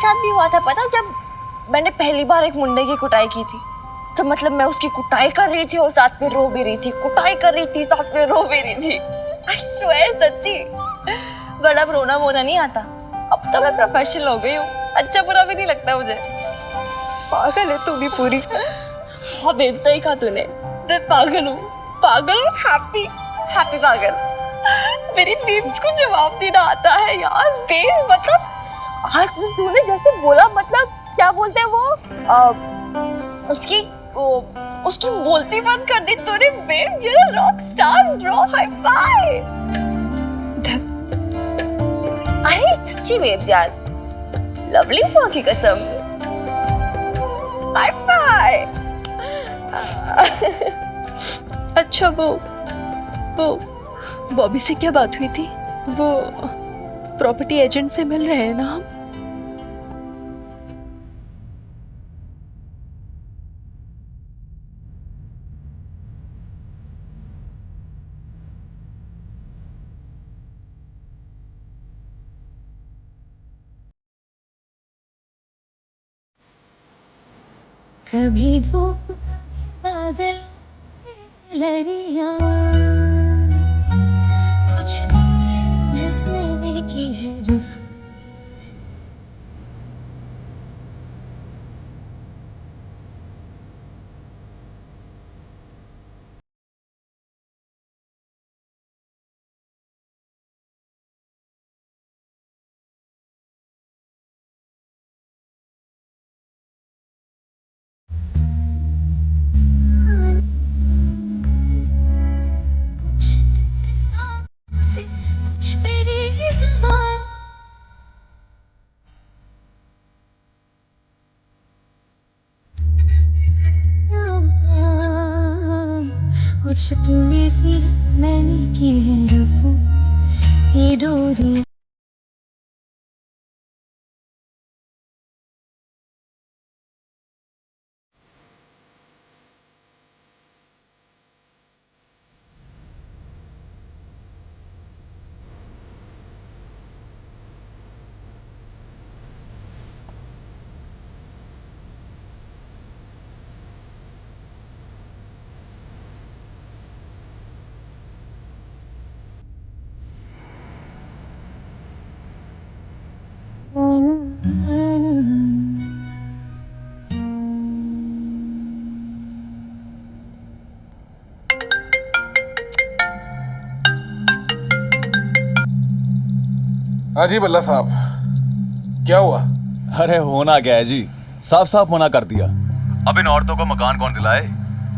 साथ भी हुआ था पता, जब मैंने पहली बार एक मुंडे की कुटाई की थी। तो मतलब मैं उसकी कुटाई कर रही थी और साथ में रो भी रही थी, कुटाई कर रही थी साथ में रो भी रही थी। आई स्वेयर सच्ची। बट अब रोना वोना नहीं आता, अब तो मैं प्रोफेशनल हो गई हूँ, अच्छा बुरा भी नहीं लगता मुझे। पागल है तू भी पूरी। हाँ बेब सही कहा तूने, मैं पागल हूँ, पागल और हैप्पी हैप्पी पागल। मेरी ड्रीम्स को जवाब देना आता है यार बेब। मतलब आज तूने जैसे बोला, मतलब क्या बोलते हैं वो उसकी बोलती बंद कर दी तूने babe. You are rock star bro, high five. अरे सच्ची बेब यार, लवली हुआ की कसम, हाई फाइव। अच्छा वो बॉबी से क्या बात हुई थी? वो प्रॉपर्टी एजेंट से मिल रहे हैं ना हम? कभी धूप बादल लड़ियां कुछ मिलने की है रुख। कुछ मेरी जुबान कुछ तुम्हें सी मैंने की है रफू ये डोरी। हाँ जी बल्ला साहब, क्या हुआ? अरे होना क्या है जी, साफ साफ मना कर दिया। अब इन औरतों को मकान कौन दिलाए?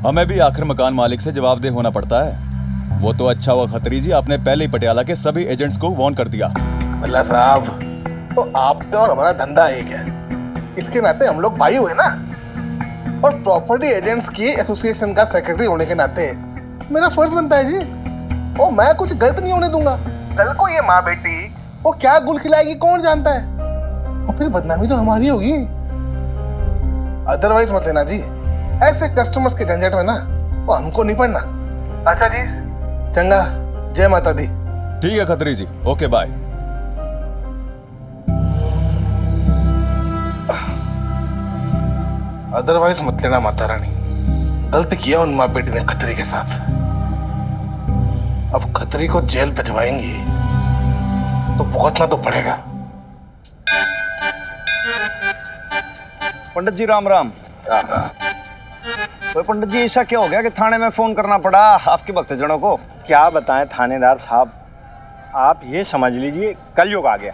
हमें भी आखिर मकान मालिक से जवाबदेह होना पड़ता है। वो तो अच्छा हुआ खत्री जी, आपने पहले ही पटियाला के सभी एजेंट्स को वार्न कर दिया। बल्ला साहब, तो आपका और हमारा धंधा एक है, इसके नाते हम लोग भाई हुए ना। और प्रॉपर्टी एजेंट्स की एसोसिएशन का सेक्रेटरी होने के नाते मेरा फर्ज बनता है जी। और मैं कुछ गलत नहीं होने दूंगा। कल को ये माँ बेटी वो क्या गुल खिलाएगी कौन जानता है, और फिर बदनामी तो हमारी होगी। अदरवाइज मत लेना जी, ऐसे कस्टमर्स के झंझट में ना वो हमको नहीं पड़ना। अच्छा जी, चंगा, जय माता दी। ठीक है खत्री जी, ओके बाय। अदरवाइज मत लेना माता रानी, गलती किया उन माँ बेटी ने खतरी के साथ। अब खतरी को जेल भिजवाएंगी तो भुगतना तो पड़ेगा। पंडित जी राम राम। तो पंडित जी ऐसा क्या हो गया कि थाने में फोन करना पड़ा आपके भक्तजनों को? क्या बताएं थानेदार साहब, आप ये समझ लीजिए कलयुग आ गया।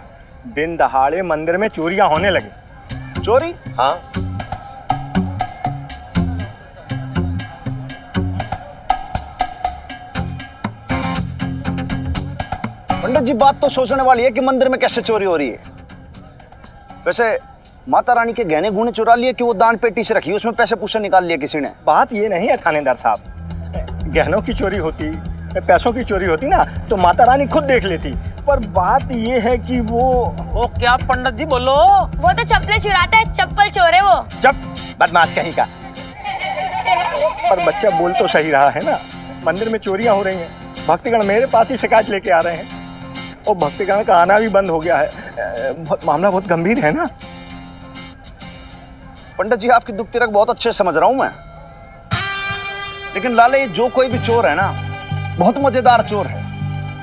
दिन दहाड़े मंदिर में चोरियां होने लगी। चोरी? हाँ, पंडित जी बात तो सोचने वाली है कि मंदिर में कैसे चोरी हो रही है। वैसे माता रानी के गहने गुणे चुरा लिए कि वो दान पेटी से रखी, उसमें पैसे पूसे निकाल लिए किसी ने? बात ये नहीं है थानेदार साहब, गहनों की चोरी होती, पैसों की चोरी होती ना तो माता रानी खुद देख लेती। पर बात ये है कि वो क्या पंडित जी बोलो? वो तो चप्पलें चुराता है, चप्पल चोर है वो। जब बदमाश कहीं का। पर बच्चा बोल तो सही रहा है ना, मंदिर में चोरियां हो रही हैं। भक्तगण मेरे पास ही शिकायत लेके आ रहे हैं और भक्तगण का आना भी बंद हो गया है। मामला बहुत गंभीर है ना। पंडित जी आपकी दुख तिरक बहुत अच्छे से समझ रहा हूं मैं, लेकिन लाले ये जो कोई भी चोर है ना, बहुत मजेदार चोर है,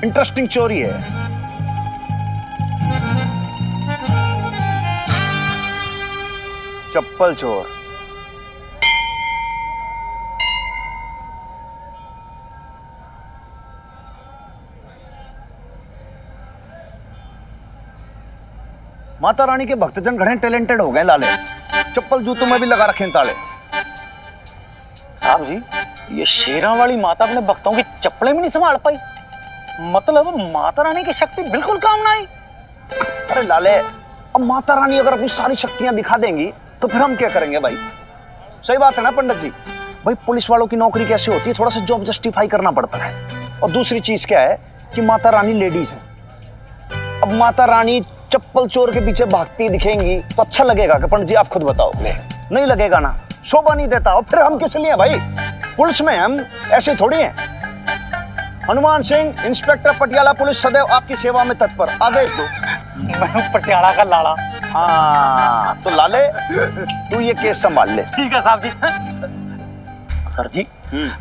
इंटरेस्टिंग चोरी है। चप्पल चोर। माता रानी के भक्तजन घणे टैलेंटेड हो गए लाले, चप्पल जूतों में भी लगा रखे हैं ताले। साहब जी, ये शेरा वाली माता अपने भक्तों की चप्पलें भी नहीं संभाल पाई, मतलब माता रानी की शक्ति बिल्कुल काम ना आई। अरे लाले, अब माता रानी अगर अपनी सारी शक्तियां दिखा देंगी तो फिर हम क्या करेंगे भाई? सही बात है ना पंडित जी? भाई पुलिस वालों की नौकरी कैसे होती है, थोड़ा सा जॉब जस्टिफाई करना पड़ता है। और दूसरी चीज क्या है कि माता रानी लेडीज है। अब माता रानी चप्पल चोर के पीछे भागती दिखेंगी तो अच्छा लगेगा कि पंडित जी आप खुद बताओ? नहीं लगेगा ना, शोभा नहीं देता। और फिर हम किस लिए भाई? पुलिस में हम ऐसे थोड़ी हैं। हनुमान सिंह, इंस्पेक्टर पटियाला पुलिस, सदैव आपकी सेवा में तत्पर। आदेश दो। मैं पटियाला का लाड़ा। हाँ तो लाले तू ये केस संभाल ले। ठीक है साहब जी। सर जी,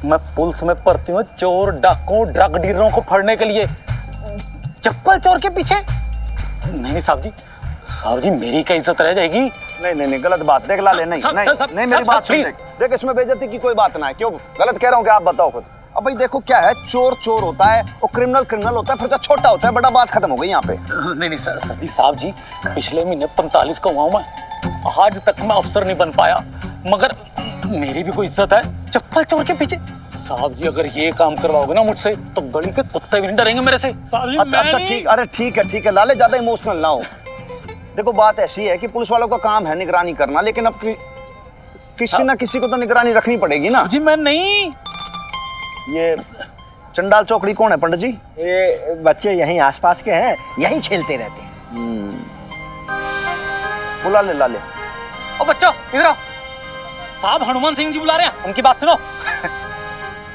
मैं पुलिस में भर्ती हूँ चोर डाकों ड्रग डीलरों को फड़ने के लिए, चप्पल चोर के पीछे नहीं साहब जी। साहब जी मेरी क्या इज्जत रह जाएगी? नहीं नहीं नहीं, गलत बात। देख लाले, नहीं नहीं मेरी बात सुन। देख इसमें बेइज्जती की कोई बात ना है। क्यों गलत कह रहा हूँ कि आप बताओ खुद। अब भाई देखो क्या है, चोर चोर होता है और क्रिमिनल क्रिमिनल होता है, फिर तो छोटा होता है बड़ा। बात खत्म हो गई यहाँ पे। नहीं नहीं सर जी, साहब जी पिछले महीने 45 का हुआ हूँ मैं, आज तक मैं अफसर नहीं बन पाया, मगर मेरी भी कोई इज्जत है चप्पल चोर के पीछे। साहब जी अगर ये काम करवाओगे ना मुझसे तो गली के कुत्ते भी नहीं डरेंगे मेरे से। अच्छा ठीक, अरे ठीक है लाले, ज्यादा इमोशनल ना हो। देखो बात ऐसी है कि पुलिस वालों का काम है निगरानी करना, लेकिन अब किसी ना किसी को तो निगरानी रखनी पड़ेगी ना। जी मैं नहीं। ये चंडाल चौकड़ी कौन है पंडित जी? ये बच्चे यहीं आसपास के हैं, यहीं खेलते रहते हैं। बुला ले लाले। ओ बच्चों इधर आओ, साहब हनुमान सिंह जी बुला रहे हैं, उनकी बात सुनो।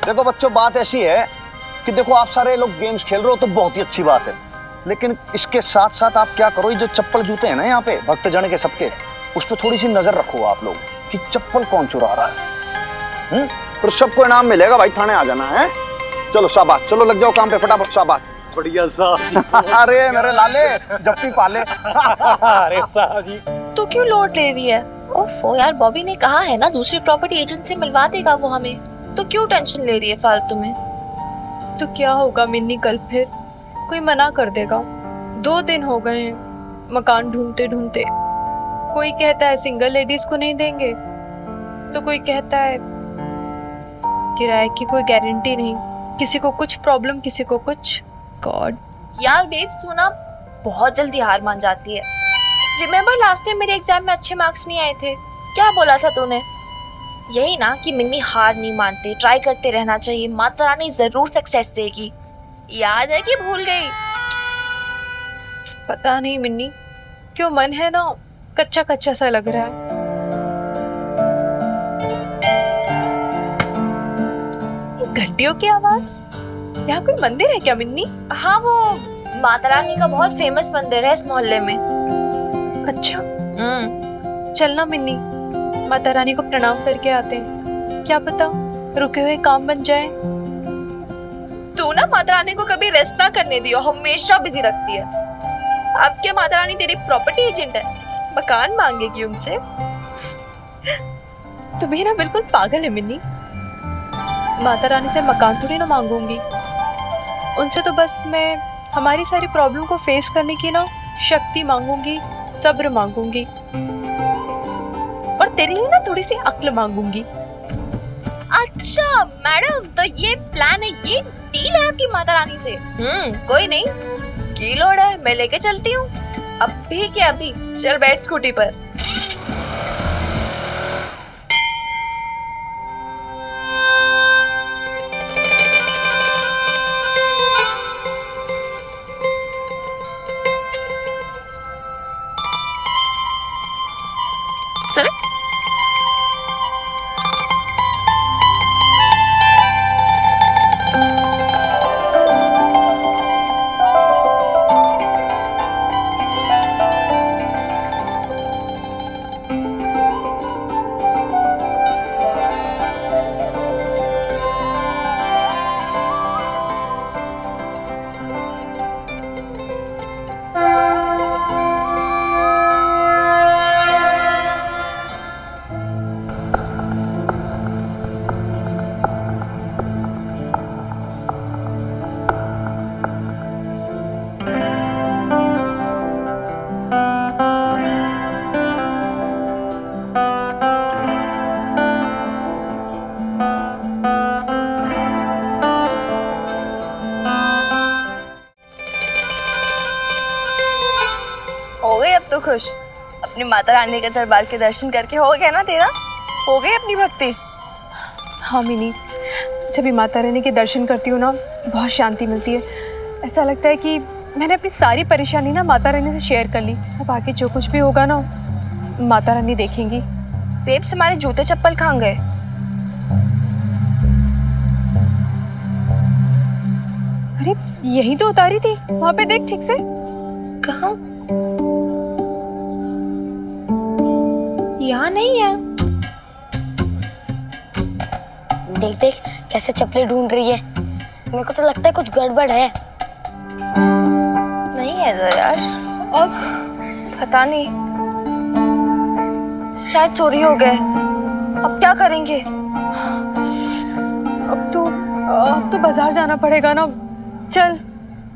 देखो बच्चों बात ऐसी है कि देखो आप सारे लोग गेम्स खेल रहे हो तो बहुत ही अच्छी बात है, लेकिन इसके साथ साथ आप क्या करो, ये जो चप्पल जूते हैं ना यहाँ पे भक्तजन के सबके, उस पर थोड़ी सी नजर रखो आप लोग कि चप्पल कौन चुरा रहा है। फिर सबको इनाम मिलेगा भाई, थाने आ जाना है। चलो शाबाश, चलो लग जाओ काम पे फटाफट। शाबाश, बढ़िया साहब। अरे मेरे लाले जप्पी पाले। अरे साहब जी तो क्यों लोड ले रही है? ओफो यार, बॉबी ने कहा है ना दूसरे प्रॉपर्टी एजेंट से मिलवा देगा वो हमें, तो क्यों टेंशन ले रही है फालतू में? तो क्या होगा मिन्नी, कल फिर कोई मना कर देगा। 2 दिन हो गए हैं मकान ढूंढते ढूंढते। कोई कहता है सिंगल लेडीज को नहीं देंगे, तो कोई कहता है किराए की कोई गारंटी नहीं, किसी को कुछ प्रॉब्लम किसी को कुछ। गॉड यार बेब सोना बहुत जल्दी हार मान जाती है। रिमेम्बर लास्ट टाइम मेरे एग्जाम में अच्छे मार्क्स नहीं आए थे, क्या बोला था तूने? यही ना कि मिन्नी हार नहीं मानती, ट्राई करते रहना चाहिए, माता रानी जरूर सक्सेस देगी। याद है कि भूल गई? पता नहीं मिन्नी, क्यों मन है ना कच्चा कच्चा सा लग रहा है। घंटियों की आवाज, यहाँ कोई मंदिर है क्या मिन्नी? हाँ, वो माता रानी का बहुत फेमस मंदिर है इस मोहल्ले में। अच्छा चलना मिन्नी, माता रानी को प्रणाम करके आते हैं, क्या पता रुके हुए काम बन जाए। तू ना माता रानी को कभी रेस्ट ना करने दियो, हमेशा बिजी रखती है। अब क्या माता रानी तेरी प्रॉपर्टी एजेंट है, मकान मांगेगी उनसे? तुम्हें ना बिल्कुल पागल है मिन्नी। माता रानी से मकान थोड़ी ना मांगूंगी, उनसे तो बस मैं हमारी सारी प्रॉब्लम को फेस करने की ना शक्ति मांगूंगी, सब्र मांगूंगी, और तेरे लिए ना थोड़ी सी अक्ल मांगूंगी। अच्छा मैडम, तो ये प्लान है, ये डील है आपकी माता रानी से? कोई नहीं, की लोड है, मैं लेके चलती हूँ अभी के अभी। चल बैठ स्कूटी पर। तो खुश। अपनी माता रानी के दरबार के दर्शन करके हो गया ना तेरा, हो गई अपनी भक्ति। हाँ मिनी, जब भी माता रानी के दर्शन करती हूँ ना बहुत शांति मिलती है। ऐसा लगता है कि मैंने अपनी सारी परेशानी ना माता रानी से शेयर कर ली। अब आगे जो कुछ भी होगा ना माता रानी देखेंगी। बेब्स हमारे जूते चप्पल कहाँ गए? अरे यही तो उतारी थी, वहाँ पे देख ठीक से। कहाँ? यहाँ नहीं है। देख देख कैसे चप्पलें ढूंढ रही है। मेरे को तो लगता है कुछ गड़बड़ है। नहीं है इधर यार। और पता नहीं, शायद चोरी हो गए। अब क्या करेंगे? अब तो बाजार जाना पड़ेगा ना। चल।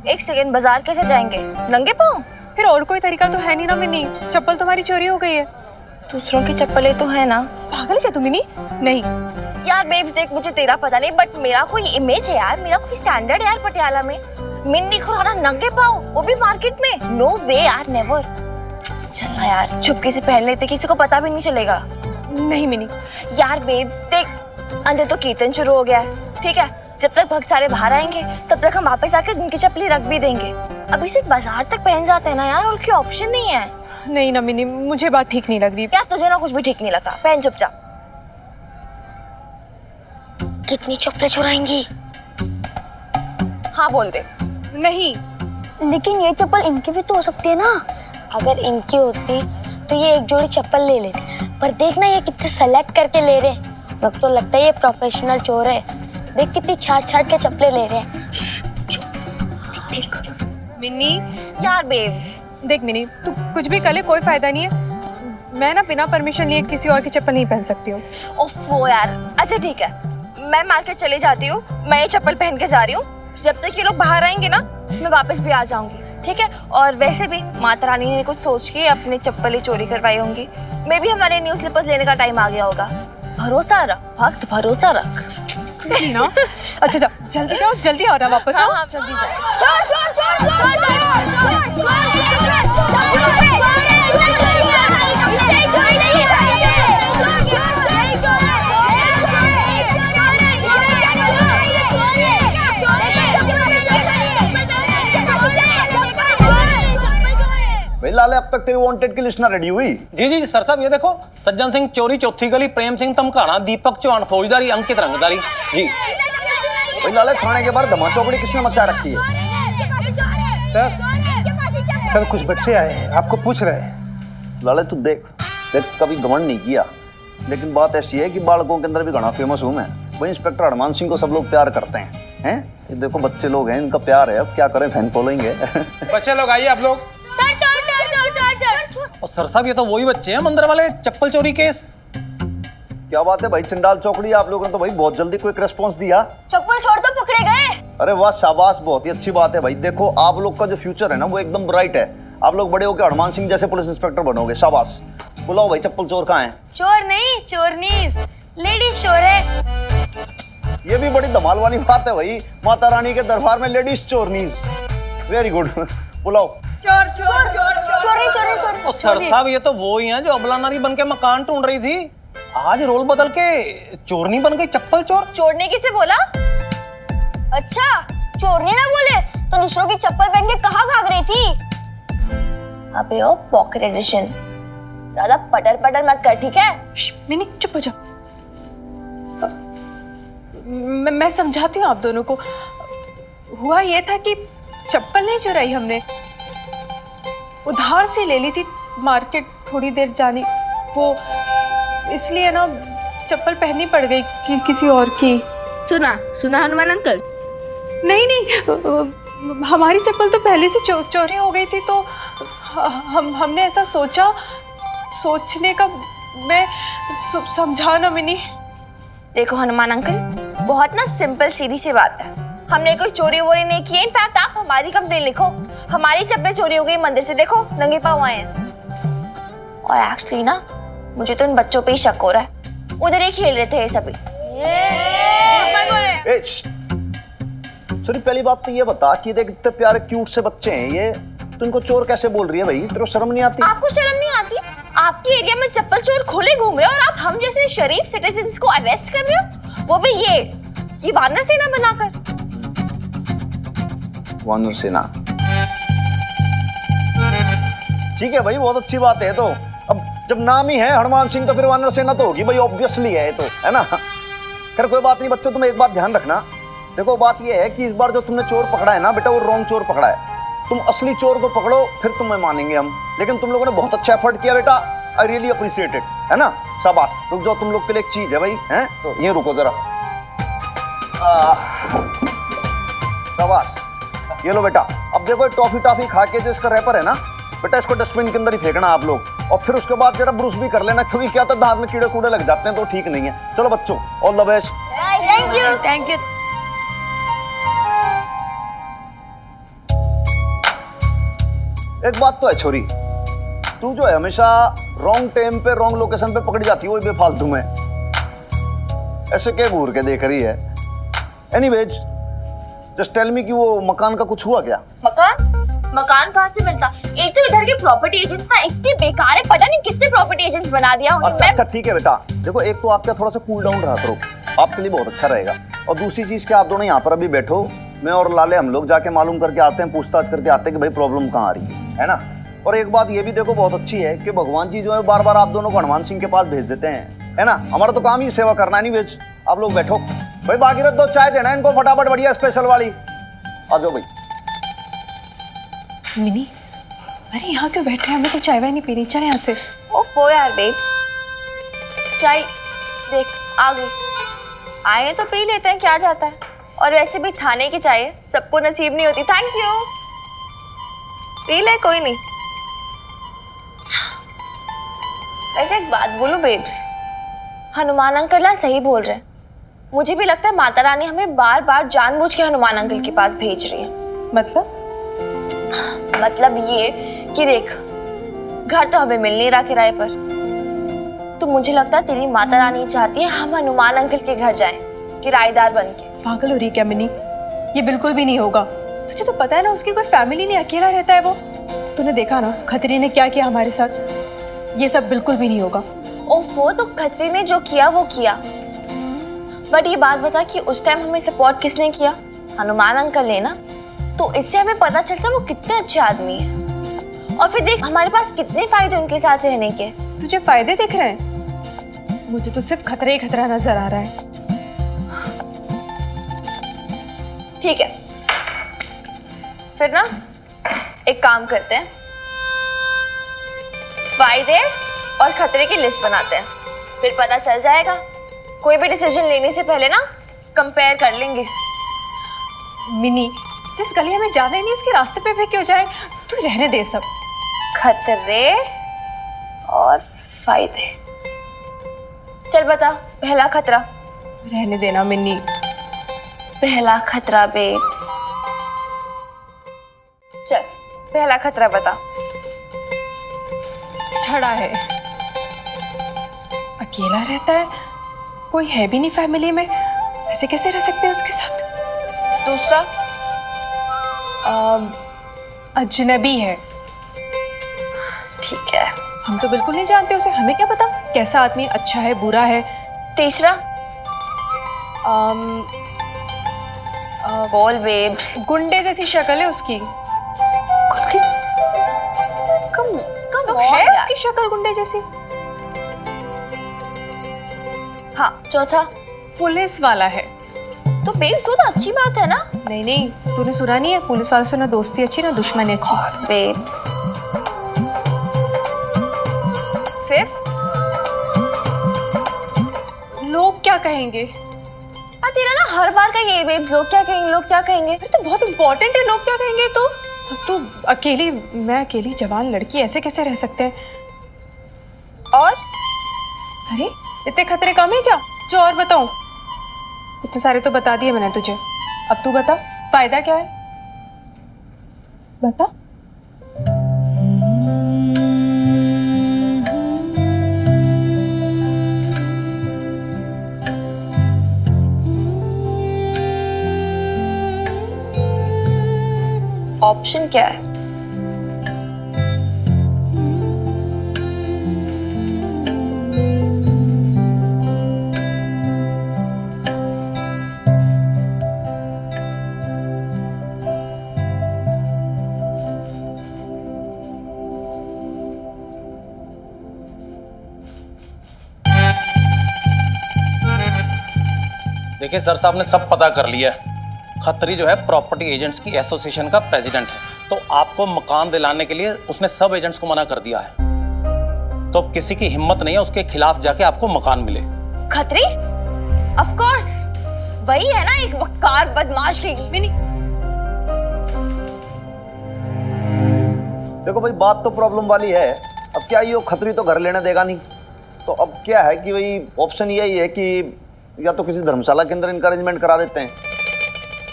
एक सेकेंड, बाजार कैसे जाएंगे? नंगे पाँव? फिर और कोई तरीका तो है नहीं ना मिनी। चप्पल तुम्हारी चोरी हो गई है। दूसरों की चप्पलें तो है ना। पागल क्या तुम मिनी? नहीं। यार बेब्स देख, मुझे तेरा पता नहीं बट मेरा कोई इमेज है यार, मेरा कोई स्टैंडर्ड है यार पटियाला में। मिन्नी खुराना नंगे पाँव, वो भी मार्केट में। नो वे यार, नेवर। चल ना यार, चुपके से पहन लेते, किसी को पता भी नहीं चलेगा। नहीं मिनी। यार बेब्स देख, अंदर तो कीर्तन शुरू हो गया है, ठीक है? जब तक भक्त सारे बाहर आएंगे तब तक हम वापस आके उनकी चप्पलें रख भी देंगे। अभी सिर्फ बाजार तक पहन जाते हैं ना यार, और क्या ऑप्शन नहीं है। नहीं ना मिनी, मुझे बात ठीक नहीं लग रही। यार तुझे ना कुछ भी ठीक नहीं लगता, पहन चुपचाप। कितनी चप्पलें चुराएंगी? हाँ बोल दे। नहीं। लेकिन ये चप्पल इनकी भी तो हो सकती है ना। अगर इनकी होती तो ये एक जोड़ी चप्पल ले लेते। पर देखना ये कितने सेलेक्ट करके ले रहे हैं। मेरे को तो लगता है ये प्रोफेशनल चोर है। देख कितनी छाट छाट के चप्पलें ले रहे हैं। मिनी यार बेब्स देख मिनी, तू कुछ भी कर ले कोई फायदा नहीं है। मैं ना बिना परमिशन लिए किसी और की चप्पल नहीं पहन सकती हूँ। ओफो यार, अच्छा ठीक है, मैं मार्केट चली जाती हूँ, मैं ये चप्पल पहन के जा रही हूँ। जब तक ये लोग बाहर आएंगे ना मैं वापस भी आ जाऊंगी, ठीक है? और वैसे भी माता रानी ने कुछ सोच के अपनी चप्पलें चोरी करवाई होंगी। मे भी हमारे न्यू स्लीपर्स लेने का टाइम आ गया होगा। भरोसा रख भक्त, भरोसा रख। ना अच्छा जा, जल्दी जाओ, जल्दी आओ ना वापस। हाँ हाँ जल्दी जाओ। चोर चोर चोर चोर चोर भाई लाले, अब तक तेरी वांटेड की लिस्ट ना रेडी हुई? जी जी सर साहब, ये देखो, सज्जन सिंह चोरी चौथी गली, प्रेम सिंह तमकाना, दीपक चौहान फौजदारी, अंकित रंगदारी। जी भाई लाले, खाने के बाद धमा चौकड़ी किसने मचा रखी है? सर कुछ बच्चे आए हैं, आपको पूछ रहे हैं। लाले तू देख कभी घमंड नहीं किया, लेकिन बात ऐसी है कि बालकों के अंदर भी घना फेमस हूँ मैं। भाई इंस्पेक्टर हनुमान सिंह को सब लोग प्यार करते हैं। ये देखो बच्चे लोग हैं, इनका प्यार है, अब क्या करें, फैन फॉलोइंग है। बच्चे लोग आइए आप लोग। और सर साहब, ये तो वही बच्चे हैं मंदिर वाले, चप्पल चोरी केस। क्या बात है भाई चंडाल चौकड़ी, आप लोगों ने तो भाई बहुत जल्दी क्विक रिस्पॉन्स दिया। चप्पल छोड़ तो पकड़े गए। अरे वाह, शाबाश, बहुत ही अच्छी बात है भाई। देखो आप लोग का जो फ्यूचर है ना वो एकदम ब्राइट है। आप लोग बड़े होकर हनुमान सिंह जैसे पुलिस इंस्पेक्टर बनोगे, शाबाश। बुलाओ भाई, चप्पल चोर कहाँ है? चोर नहीं, चोरनीस, लेडीज चोर है। ये भी बड़ी धमाल वाली बात है भाई, माता रानी के दरबार में लेडीज चोरनीस। Very good. बुलाओ। चोरी चोरी चोरी। और सर साहब, ये तो वो ही हैं जो अबला नारी बन के मकान ढूंढ रही थी, आज रोल बदल के चोरनी बन गई चप्पल चोर। चोरने किसे बोला? अच्छा, चोरनी ना बोले तो दूसरों की चप्पल पहन के कहाँ भाग रही थी? अबे ओ पॉकेट एडिशन, ज्यादा पटर पटर मत कर, ठीक है? मिनी चुप हो जाओ। मैं समझाती हूँ आप दोनों को। हुआ ये था कि चप्पल नहीं चुराई हमने, उधार से ले ली थी मार्केट थोड़ी देर जाने, वो इसलिए ना चप्पल पहननी पड़ गई कि किसी और की। सुना हनुमान अंकल? नहीं, हमारी चप्पल तो पहले से चोरी हो गई थी, तो हमने ऐसा सोचने का मैं समझा ना मिनी। देखो हनुमान अंकल, बहुत ना सिंपल सीधी सी बात है। हमने कोई चोरी वोरी नहीं की है। इनफैक्ट आप हमारी कंप्लेन लिखो, हमारी चप्पलें चोरी हो गई मंदिर से, देखो नंगे पाँव आए हैं। और एक्चुअली ना मुझे तो इन बच्चों पे ही शक हो रहा है, उधर ही खेल रहे थे ये सभी। सॉरी, पहली बात तो ये बता कि देख इतने प्यारे क्यूट से बच्चे हैं, ये तू इनको चोर कैसे बोल रही है भाई? तेरे को शर्म नहीं आती? आपको शर्म नहीं आती? आपके एरिया में चप्पल चोर खुले घूम रहे हो और आप हम जैसे शरीफ सिटीजन्स को अरेस्ट कर रहे हो, वो भी ये वानर सेना बनाकर। वानर सेना, ठीक है भाई, बहुत अच्छी बात है। तो अब जब नाम ही है हनुमान सिंह तो फिर वानर सेना तो होगी भाई, ऑब्वियसली है तो, है ना? खैर कोई बात नहीं बच्चों, तुम एक बात ध्यान रखना। देखो बात ये है कि इस बार जो तुमने चोर पकड़ा है ना बेटा, वो रॉन्ग चोर पकड़ा है। तुम असली चोर को पकड़ो फिर तुम्हें मानेंगे हम, लेकिन तुम लोगों ने बहुत अच्छा एफर्ट किया बेटा, आई रियली अप्रिशिएट इट, है ना? शाबाश। रुक जाओ, तुम लोग के लिए एक चीज है भाई, हैं? तो ये रुको जरा, शाबाश, ये लो बेटा। अब देखो टॉफी टॉफी खा के जो इसका रैपर है ना बेटा, इसको डस्टबिन के अंदर ही फेंकना आप लोग, और फिर उसके बाद जरा ब्रूस भी कर लेना, क्योंकि क्या था दांत में कीड़े कूड़े लग जाते हैं तो ठीक नहीं है। चलो बच्चों, all the best. Thank you. एक बात तो है छोरी, तू जो है हमेशा रॉन्ग टाइम पे रॉन्ग लोकेशन पे पकड़ी जाती है, वो बेफालतू में ऐसे क्या घूर के देख रही है? एनीवेज, जस्ट टेल मी कि वो मकान का कुछ हुआ क्या? मकान कहाँ से मिलता? एक तो इधर के प्रॉपर्टी एजेंट्स ना इतने बेकार है, पता नहीं किसने प्रॉपर्टी एजेंट्स बना दिया उन्हें। अच्छा ठीक है बेटा, देखो एक तो आपका थोड़ा सा कूल डाउन रहा करो, आपके लिए बहुत अच्छा रहेगा। और दूसरी चीज कि आप दोनों यहाँ पर अभी बैठो, मैं और लाले हम लोग जाके मालूम करके आते हैं, पूछताछ करके आते हैं कि भाई प्रॉब्लम कहाँ आ रही है ना? और एक बात ये भी देखो बहुत अच्छी है कि भगवान जी जो है बार बार आप दोनों को हनुमान सिंह के पास भेज देते हैं, है ना? हमारा तो काम ही सेवा करना, नहीं भेज। आप लोग बैठो भाई, बाकी रख दो, चाय देना इनको फटाफट, बढ़िया स्पेशल वाली। आ जाओ भाई। मिनी, अरे यहाँ क्यों बैठ रहे हैं? हमें कोई चाय वाय नहीं पीनी, चले यहाँ से। ओफो यार बेब्स, चाय देख आ गई, आए तो पी लेते हैं, क्या जाता है। और वैसे भी थाने की चाय सबको नसीब नहीं होती। थैंक यू, पी ले, कोई नहीं। वैसे एक बात बोलूं बेब्स, हनुमान अंकल ना सही बोल रहे हैं। मुझे भी लगता है माता रानी हमें बार बार जानबूझ के हनुमान अंकल के पास भेज रही है। मतलब ये कि देख, घर तो हमें मिल नहीं रहा किराए पर, तो मुझे लगता है तेरी माता रानी चाहती है हम हनुमान अंकल के घर जाएं किराएदार बन के। पागल हो रही क्या मिनी? ये बिल्कुल भी नहीं होगा। तुझे तो पता है ना उसकी कोई फैमिली नहीं, अकेला रहता है वो। तूने देखा ना खतरी ने क्या किया हमारे साथ, ये सब बिल्कुल भी नहीं होगा। ओफो, तो खतरी ने जो किया वो किया, बट ये बात बता कि उस टाइम हमें सपोर्ट किसने किया? हनुमान अंकल ने ना। तो इससे हमें पता चलता है वो कितने अच्छे आदमी हैं। और फिर देख हमारे पास कितने फायदे उनके साथ रहने के। तुझे फायदे दिख रहे हैं? मुझे तो सिर्फ खतरा ही खतरा नजर आ रहा है। ठीक है, फिर ना एक काम करते हैं, फायदे और खतरे की लिस्ट बनाते हैं, फिर पता चल जाएगा। कोई भी डिसीजन लेने से पहले ना कंपेयर कर लेंगे। मिनी, जिस गली हमें जाना ही नहीं उसके रास्ते पे भी क्यों जाए? तू रहने दे सब। खतरे और फायदे, चल बता पहला खतरा। रहने देना मिन्नी। पहला खतरा बेब्स, चल पहला खतरा बता। छड़ा है, अकेला रहता है, कोई है भी नहीं फैमिली में, ऐसे कैसे रह सकते हैं उसके साथ? दूसरा अजनबी है। ठीक है। हम तो बिल्कुल नहीं जानते उसे, हमें क्या पता कैसा आदमी, अच्छा है बुरा है। तीसरा बोल बेब्स। गुंडे जैसी शक्ल है उसकी। कम तो है उसकी शक्ल गुंडे जैसी। हाँ, चौथा पुलिस वाला है। तो बेब्स वो तो अच्छी बात है ना। नहीं नहीं, तूने सुना नहीं है? पुलिस वालों से ना दोस्ती अच्छी ना दुश्मनी अच्छी। बेब्स। फिफ्थ, लोग क्या कहेंगे? तेरा ना हर बार का ये बेब्स, लोग क्या कहेंगे, लोग क्या कहेंगे। अरे तो बहुत इंपॉर्टेंट है, लोग क्या कहेंगे। तो अब तो अकेली, मैं अकेली जवान लड़की ऐसे कैसे रह सकते हैं? और अरे इतने खतरे कम है क्या जो और बताऊं? इतने सारे तो बता दिए मैंने तुझे, अब तू बता फायदा क्या है, बता। ऑप्शन क्या है? देखिए सर साहब ने सब पता कर लिया है। खत्री जो है प्रॉपर्टी एजेंट्स की एसोसिएशन का प्रेसिडेंट है, तो आपको मकान दिलाने के लिए उसने सब एजेंट्स को मना कर दिया है। तो अब किसी की हिम्मत नहीं है उसके खिलाफ जाके आपको मकान मिले। खत्री? ऑफ कोर्स वही है ना, एक वक्कार बदमाश की मिनी। देखो भाई, बात तो प्रॉब्लम वाली है। अब क्या ये खतरी तो घर लेने देगा नहीं, तो अब क्या है कि भाई ऑप्शन यही है कि या तो किसी धर्मशाला के अंदर इनका अरेंजमेंट करा देते हैं,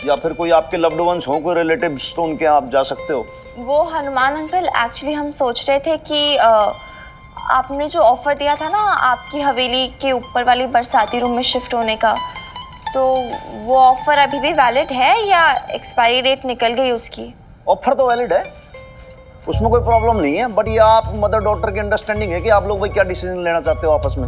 या फिर कोई आपके लव्ड वंस हो, कोई रिलेटिव्स, तो उनके आप जा सकते हो। वो हनुमान अंकल, एक्चुअली हम सोच रहे थे कि आपने जो ऑफर दिया था ना आपकी हवेली के ऊपर वाली बरसाती रूम में शिफ्ट होने का, तो वो ऑफर अभी भी वैलिड है या एक्सपायरी डेट निकल गई उसकी? ऑफर तो वैलिड है, उसमें कोई प्रॉब्लम नहीं है, बट ये आप मदर डॉटर की अंडरस्टैंडिंग है कि आप लोग भाई क्या डिसीजन लेना चाहते हो आपस में।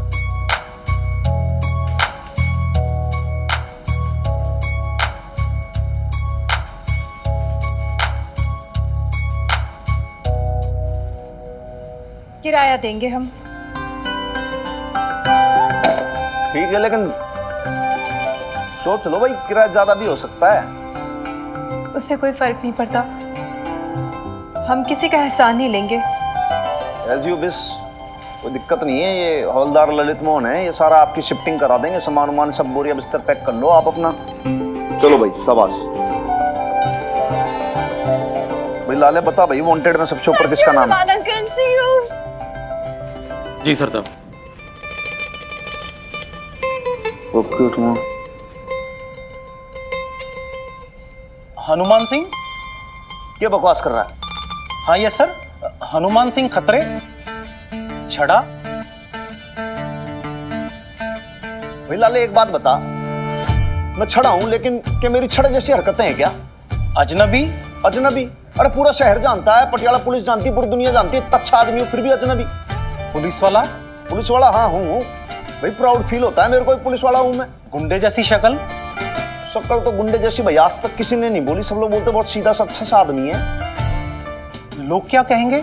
किराया देंगे हम। ठीक है, लेकिन सोच लो भाई, किराया ज्यादा भी हो सकता है। उससे कोई फर्क नहीं पड़ता, हम किसी का एहसान नहीं लेंगे। एज यू विश, कोई दिक्कत नहीं है। ये हवलदार ललित मोहन है, ये सारा आपकी शिफ्टिंग करा देंगे, सामान वामान सब बोरिया बिस्तर पैक कर लो आप अपना। चलो भाई, शाबाश। भाई लाले बता भाई, वांटेड में सबसे ऊपर किसका नाम है? जी सर साहब। ओके, तुम हनुमान सिंह? क्या बकवास कर रहा है? हाँ ये सर, हनुमान सिंह खत्रे, छड़ा। भाई लाले एक बात बता, मैं छड़ा हूं लेकिन क्या मेरी छड़ा जैसी हरकतें हैं क्या? अजनबी? अजनबी? अरे पूरा शहर जानता है, पटियाला पुलिस जानती है, पूरी दुनिया जानती है, अच्छा आदमी हो फिर भी अजनबी? पुलिस वाला? पुलिस वाला हाँ हूँ भाई, प्राउड फील होता है मेरे को, पुलिस वाला हूँ मैं। गुंडे जैसी शक्ल? शक्ल तो गुंडे जैसी भाई आज तक किसी ने नहीं बोली, सब लोग बोलते बहुत सीधा सा अच्छा सा आदमी है। लोग क्या कहेंगे?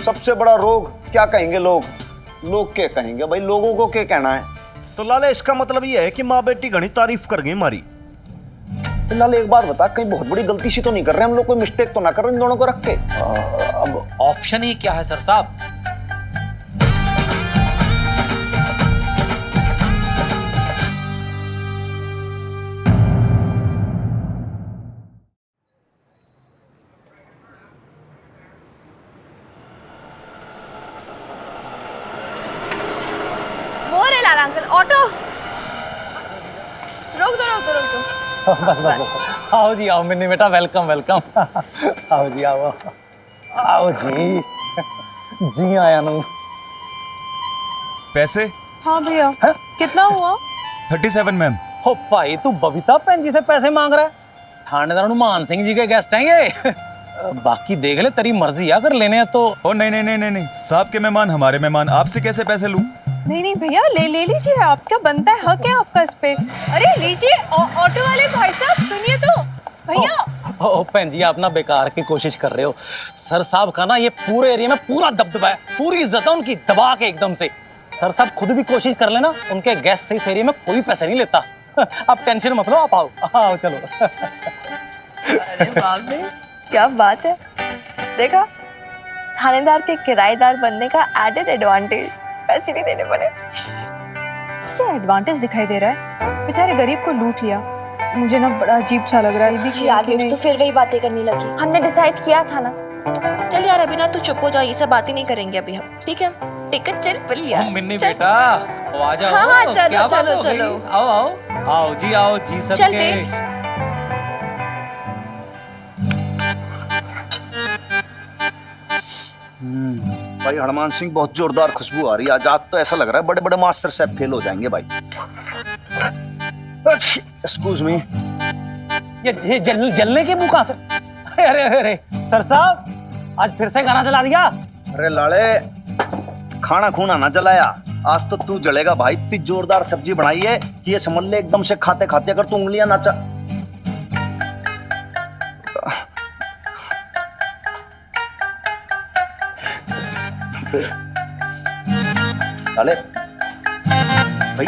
सबसे बड़ा रोग क्या कहेंगे लोग? लोग क्या कहेंगे भाई, लोगों को क्या कहना है? तो लाले इसका मतलब ये है कि माँ बेटी घनी तारीफ कर गई हमारी। तो लाले एक बात बता, कहीं बहुत बड़ी गलती सी तो नहीं कर रहे हम लोग, कोई मिस्टेक तो ना कर रहे इन दोनों को रख के? अब ऑप्शन ही क्या है सर साहब? अंकल ऑटो रोक दो। बस बस बस, आओ जी आओ मिन्नी बेटा, वेलकम वेलकम। आओ जी आओ, आओ जी। जी आया नू। पैसे? हाँ भैया। कितना हुआ? 37 मैम। हो भाई तू बबीता भैन जी से पैसे मांग रहा है? थानेदार हनुमान सिंह जी के गेस्ट हैं ये। बाकी देख ले, तेरी मर्जी है, अगर लेने हैं तो। ओ नहीं नहीं नहीं नहीं नहीं, साहब के मेहमान हमारे मेहमान, आपसे कैसे पैसे लूं? नहीं नहीं भैया, ले लीजिए, आपका बनता है, हक है आपका इस पे। अरे लीजिए, ऑटो वाले भाई साहब सुनिए तो भैया। ओ भैन जी, आप ना बेकार की कोशिश कर रहे हो। सर साहब का ना ये पूरे एरिया में पूरा दबदबा है, पूरी इज्जत है उनकी, दबा के एकदम से। सर साहब खुद भी कोशिश कर लेना, उनके गेस्ट से इस एरिया में कोई पैसे नहीं लेता। आप टेंशन मत लो, आप आओ आओ चलो। अरे बाप रे, क्या बात है। देखा, थानेदार के किराएदार बनने का एडेड एडवांटेज, पैसे नहीं देने पड़े। उससे एडवांटेज दिखाई दे रहा है, बेचारे गरीब को लूट लिया। मुझे ना बड़ा अजीब सा लग रहा है। यार तो फिर वही बातें करने लगी। हमने डिसाइड किया था ना। चल यार अभी ना तू चुप हो जा, ये सब बातें नहीं करेंगे अभी हम, ठीक है? टिकट चल पल यार। मिन्नी बेटा आ जाओ। हाँ चलो क्या बात चलो हो गई? चलो। आओ आओ आओ जी सब चल के। बेब्स। भाई हनुमान सिंह, बहुत जोरदार खुशबू आ रही है आज तो ऐसा लग रहा है बड़े बड़े मास्टर शेफ फेल हो जाएंगे भाई। Excuse me. ये जलने के मुंह कहां से? अरे अरे अरे सर साहब, आज फिर से गाना जला दिया। अरे लाले, खाना खूना ना जलाया, आज तो तू जलेगा भाई। इतनी जोरदार सब्जी बनाई है कि ये समझ ले एकदम से खाते खाते अगर तू उंगलियां ना लाले भाई,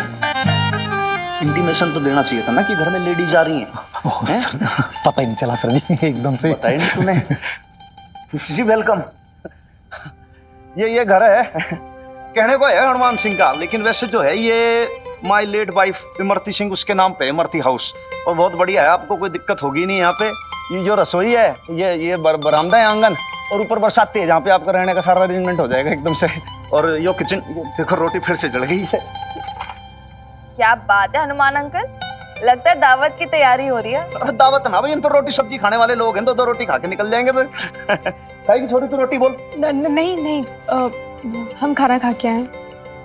इंटीमेशन तो देना चाहिए था ना कि घर में लेडीज आ रही हैं। सर, पता ही नहीं चला सर जी, एकदम से। बताया नहीं तूने? जी वेलकम। ये घर है, कहने को है हनुमान सिंह का, लेकिन वैसे जो है ये my late wife Imarti Singh उसके नाम पे इमरती हाउस, और बहुत बढ़िया है, आपको कोई दिक्कत होगी नहीं यहाँ पे। ये जो रसोई है ये बरामदा है, आंगन, और ऊपर बरसाती है जहाँ पे आपका रहने का सारा अरेंजमेंट हो जाएगा एकदम से। और यो किचन, देखो रोटी फिर से जल गई है। क्या बात है हनुमान अंकल, लगता है दावत की तैयारी हो रही है। दावत ना भाई, हम तो रोटी सब्जी खाने वाले लोग हैं, तो 2 रोटी खा के निकल जाएंगे फिर। खाएगी छोटी तो रोटी बोल। नहीं नहीं, हम खाना खा के आए।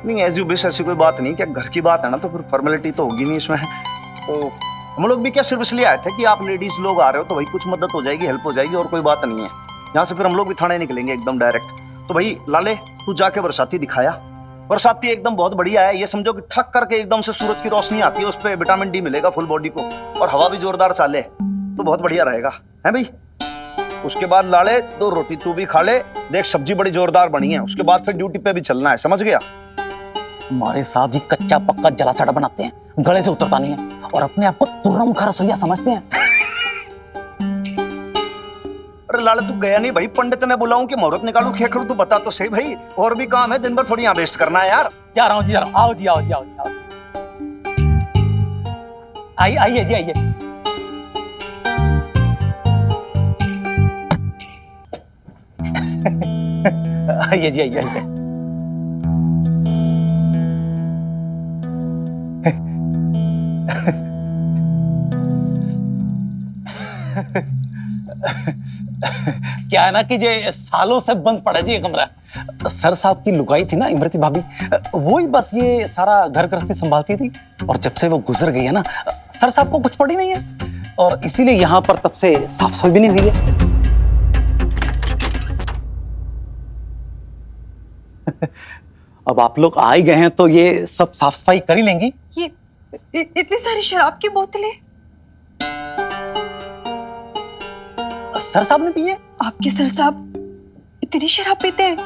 नहीं एज यू विश, ऐसी कोई बात नहीं, क्या घर की बात है ना, तो फिर फॉर्मेलिटी तो होगी नहीं इसमें। तो हम लोग भी क्या सिर्फ इसलिए आए थे कि आप लेडीज लोग आ रहे हो तो भाई कुछ मदद हो जाएगी, हेल्प हो जाएगी, और कोई बात नहीं है। यहाँ से फिर हम लोग भी थाने निकलेंगे एकदम डायरेक्ट। तो भाई लाले, तू जाके बरसाती दिखाया। बरसाती एकदम बहुत बढ़िया है, ये समझो कि ठक करके एकदम से सूरज की रोशनी आती है, उस पर विटामिन डी मिलेगा फुल बॉडी को, और हवा भी जोरदार चाले, तो बहुत बढ़िया रहेगा, है भाई। उसके बाद लाले 2 रोटी तू भी खा ले, देख सब्जी बड़ी जोरदार बनी है, उसके बाद फिर ड्यूटी पे भी चलना है, समझ गया? हमारे साहब जी कच्चा पक्का जला सड़ा बनाते हैं, गले से उतरता नहीं है, और अपने आप को तुर्रम खा रसोइया समझते हैं। अरे लाले तू गया नहीं भाई, पंडित ने बुलाऊं कि मुहूर्त निकालूं खेखड़ू, तू बता तो सही भाई, और भी काम है, दिन भर थोड़ी यहाँ वेस्ट करना है यार। जा रहा हूँ जी, जा रहा हूँ। आओ जी, आओ जी, आओ जी, आओ। आइए जी, आइए। आइए जी, आइए, आइए। क्या है ना कि ये सालों से बंद पड़ा जी ये कमरा। सर साहब की लुगाई थी ना इमरती भाभी, वो ही बस ये सारा घर गृहस्थी संभालती थी, और जब से वो गुजर गई है ना, सर साहब को कुछ पड़ी नहीं है, और इसीलिए यहाँ पर तब से साफ सफाई भी नहीं हुई है। अब आप लोग आ ही गए हैं तो ये सब साफ सफाई कर ही लेंगी। ये इतनी सारी शराब की बोतलें सर साहब ने पी है? आपके सर साहब इतनी शराब पीते हैं?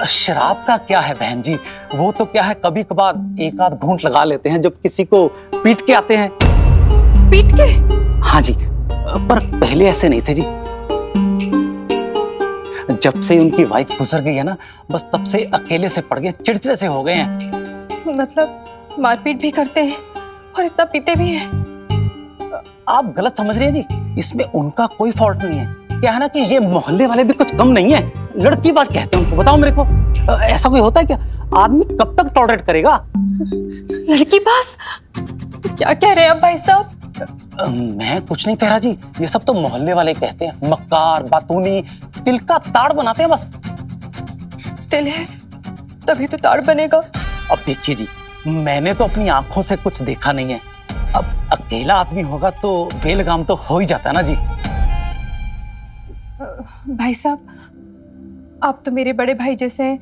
शराब का क्या है बहन जी, वो तो क्या है कभी कभार एक आध घूंट लगा लेते हैं जब किसी को पीट के आते हैं। पीट के? हाँ जी, पर पहले ऐसे नहीं थे जी। जब से उनकी वाइफ गुजर गई है ना, बस तब से अकेले से पड़ गए, चिड़चिड़े से हो गए हैं। मतलब मारपीट भी करते हैं और इतना पीते भी हैं? आप गलत समझ रहे हैं जी, इसमें उनका कोई फॉल्ट नहीं है। क्या है ना कि ये मोहल्ले वाले भी कुछ कम नहीं है, लड़की बात कहते हैं उनको। बताओ मेरे को, ऐसा कोई होता है क्या? आदमी कब तक टॉलरेट करेगा? लड़की बास? क्या कह रहे हैं आप भाई साहब? मैं कुछ नहीं कह रहा जी, ये सब तो मोहल्ले वाले कहते हैं। मक्कार, बातूनी, तिल का ताड़ बनाते हैं बस। तिल है तभी तो ताड़ बनेगा। अब देखिए जी, मैंने तो अपनी आंखों से कुछ देखा नहीं है, अब अकेला आदमी होगा तो बेलगाम तो हो ही जाता है ना जी। भाई साहब, आप तो मेरे बड़े भाई जैसे हैं,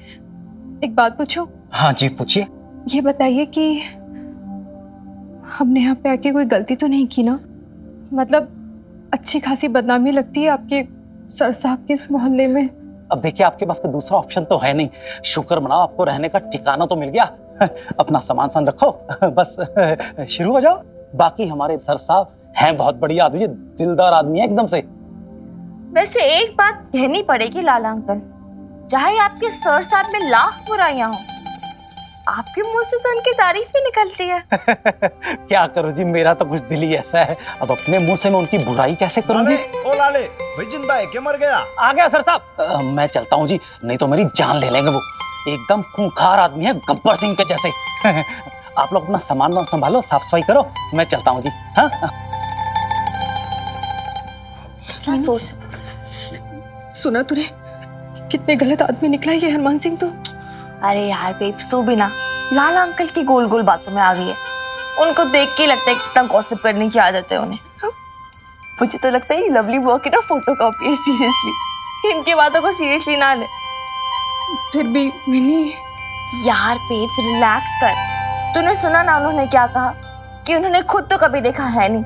एक बात पूछूं? हाँ जी पूछिए। ये बताइए कि हमने यहाँ पे आके कोई गलती तो नहीं की ना? मतलब अच्छी खासी बदनामी लगती है आपके सर साहब के इस मोहल्ले में। अब देखिए, आपके पास कोई दूसरा ऑप्शन तो है नहीं, शुक्र मनाओ आपको रहने का ठिकाना तो मिल गया। अपना सामान रखो, बस शुरू हो जाओ। बाकी हमारे सर साहब हैं बहुत बढ़िया आदमी, दिलदार आदमी है एकदम से। वैसे एक बात कहनी पड़ेगी लाला अंकल, चाहे आपके सर साहब में लाख बुराइयां हो, आपके मुंह से तो उनकी तारीफ ही निकलती है। क्या करूं जी, मेरा तो कुछ दिल ही ऐसा है, अब अपने मुंह से मैं उनकी बुराई कैसे करूंगी? ओ लाले भाई, जिंदा है क्या मर गया? आ गया सर साहब। मैं चलता हूँ जी, नहीं तो मेरी जान ले लेंगे वो। एकदम खूंखार आदमी है, गब्बर सिंह के जैसे। आप लोग अपना सामान संभालो, साफ सफाई करो, मैं चलता हूँ जी। हाँ सोच सुना तूने कितने गलत आदमी निकला ये हनुमान सिंह तो। अरे यार बेबसू भी ना लाला अंकल की गोल गोल बातों में आ गई है। उनको देख के लगता है कितना गॉसिप करने की आदत है उन्हें। मुझे तो लगता है ये लवली बुआ की ना फोटो कॉपी है, सीरियसली इनकी बातों को सीरियसली ना ले। फिर भी मिनी यार पेट्स रिलैक्स कर, तूने सुना ना उन्होंने क्या कहा कि उन्होंने खुद तो कभी देखा है नहीं।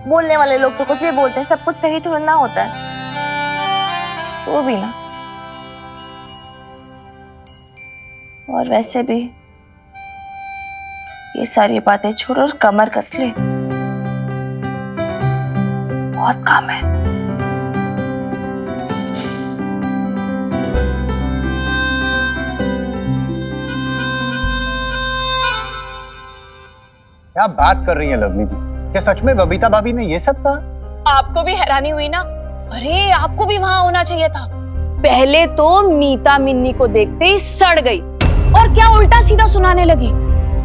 बोलने वाले लोग तो कुछ भी बोलते हैं, सब कुछ सही थोड़ा ना होता है। वो भी ना, और वैसे भी ये सारी बातें छोड़ और कमर कस ले, बहुत काम है। क्या बात कर रही हैं लवली जी? क्या सच में बबीता भाभी ने ये सब कहा? आपको भी हैरानी हुई ना? अरे आपको भी वहां होना चाहिए था। पहले तो मीता मिन्नी को देखते ही सड़ गई और क्या उल्टा सीधा सुनाने लगी।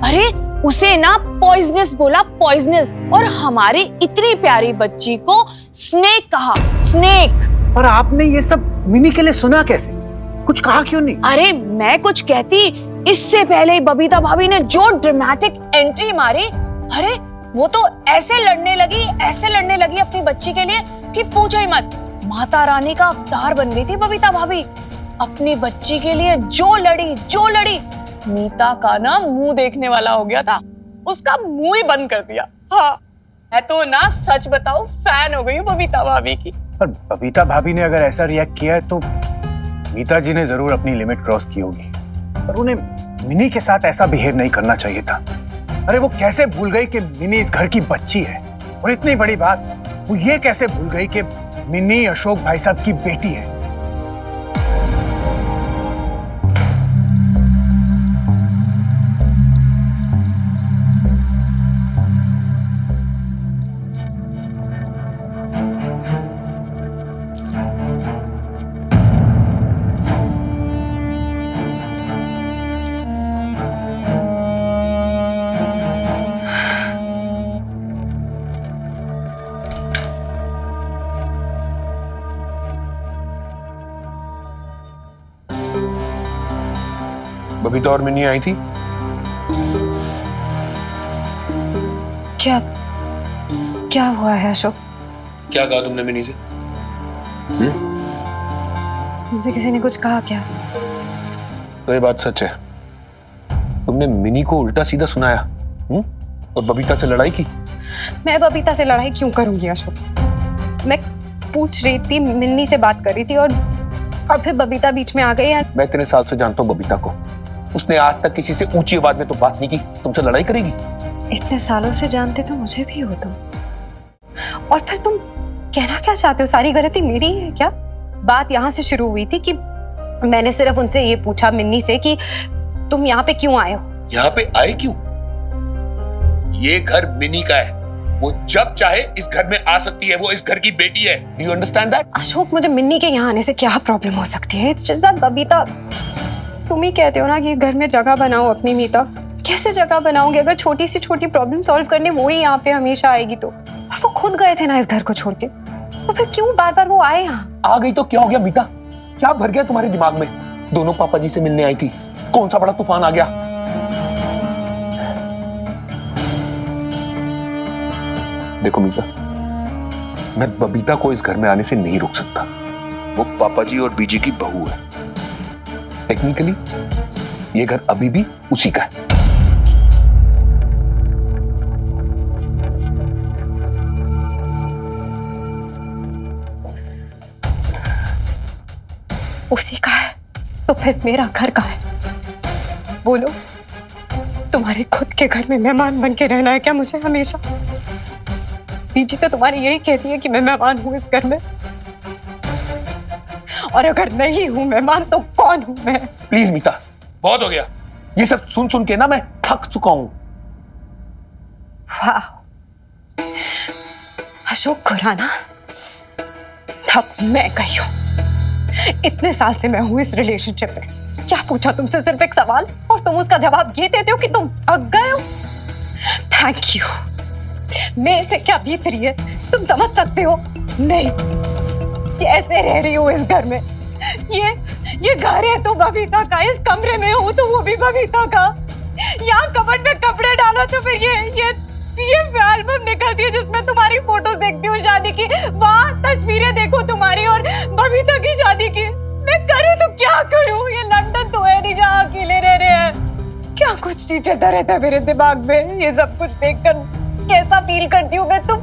अरे उसे ना पॉइजनस बोला, पॉइजनस, और हमारी इतनी प्यारी बच्ची को स्नेक कहा, स्नेक। और आपने ये सब मिनी के लिए सुना कैसे? कुछ कहा क्यों नहीं? अरे मैं कुछ कहती इससे पहले ही बबीता भाभी ने जो ड्रामेटिक एंट्री मारी, अरे वो तो ऐसे लड़ने लगी अपनी बच्ची के लिए कि पूछो ही मत। माता रानी का अवतार बन गई थी बबीता भाभी। अपनी बच्ची के लिए जो लड़ी, मीता का ना मुंह देखने वाला हो गया था, उसका मुंह ही बंद कर दिया। हाँ, मैं तो ना सच बताऊं फैन हो गई हूँ बबीता भाभी की। पर बबीता भाभी ने अगर ऐसा रिएक्ट किया है तो मीता जी ने जरूर अपनी लिमिट क्रॉस की होगी। पर उन्हें मिनी के साथ ऐसा बिहेव नहीं करना चाहिए था। अरे वो कैसे भूल गई कि मिनी इस घर की बच्ची है? और इतनी बड़ी बात, वो ये कैसे भूल गई कि मिनी अशोक भाई साहब की बेटी है? बबीता और मिनी आई थी। क्या हुआ है अशोक? क्या कहा तुमने मिनी से? तुमसे किसी ने कुछ कहा क्या? तो ये बात सच है, तुमने मिनी को उल्टा सीधा सुनाया और बबीता से लड़ाई की। मैं बबीता से लड़ाई क्यों करूंगी अशोक? मैं पूछ रही थी, मिन्नी से बात कर रही थी और फिर बबीता बीच में आ गई है। मैं इतने साल से जानता हूँ बबीता को, उसने आज तक किसी से ऊंची आवाज में तो बात नहीं की, तुमसे लड़ाई करेगी? इतने सालों से जानते तो मुझे भी हो तुम। और फिर तुम कहना क्या चाहते हो? सारी गलती मेरी है क्या? बात यहाँ से शुरू हुई थी कि मैंने सिर्फ उनसे ये पूछा, मिन्नी से, कि तुम यहाँ पे क्यों आए हो? यहाँ पे आए क्यों? ये घर मिनी का है, वो जब चाहे इस घर में आ सकती है, वो इस घर की बेटी है। Do you understand that? Ashok, मुझे मिन्नी के यहाँ आने से क्या प्रॉब्लम हो सकती है? इट्स जस्ट दैट बबीता, तुम ही कहते हो ना कि घर में जगह बनाओ अपनी। मीता कैसे जगह बनाओगे? अगर छोटी से छोटी प्रॉब्लम सॉल्व करने वो ही यहाँ पे हमेशा आएगी तो। और वो खुद गए थे ना इस घर को छोड़ के, तो फिर क्यों बार बार वो आए यहाँ? आ गई तो क्या हो गया मीता? क्या भर गया तुम्हारे दिमाग में? दोनों पापा जी से मिलने आई थी, कौन सा बड़ा तूफान आ गया? देखो मीता, मैं बबीता को इस घर में आने से नहीं रोक सकता। वो पापा जी और बीजी की बहू है। टेक्निकली ये घर अभी भी उसी का है। उसी का है तो फिर मेरा घर कहाँ है? बोलो, तुम्हारे खुद के घर में मेहमान बन के रहना है क्या मुझे हमेशा? बीजी तो तुम्हारी यही कहती है कि मैं मेहमान हूं इस घर में, और अगर नहीं हूं मेहमान तो कौन हूं मैं? प्लीज मीता, बहुत हो गया। ये सब सुन सुन के ना मैं थक चुका हूं। वाह, अशोक खुराना, थक मैं गई हूं। इतने साल से मैं हूं इस रिलेशनशिप में। क्या पूछा तुमसे? सिर्फ एक सवाल, और तुम उसका जवाब ये देते हो कि तुम थक गए हो। Thank you. मेरे से क्या बीत रही है तुम समझ सकते हो? नहीं, कैसे रह रही हो इस घर में? ये घर है तो बबीता का, इस कमरे में हूँ तो वो भी बबीता का। यहाँ कबर्ड में कपड़े डालो तो फिर ये एल्बम निकलती है जिसमें तुम्हारी फोटोज देखती हूँ शादी की। वहाँ तस्वीरें देखो तुम्हारी और बबीता की शादी की। मैं करूँ तो क्या करूँ? ये लंदन तो है नहीं जहाँ अकेले रह रहे हैं। क्या कुछ चीजें चलता रहता है मेरे दिमाग में। ये सब कुछ देखकर कैसा फील करती हूँ मैं। तुम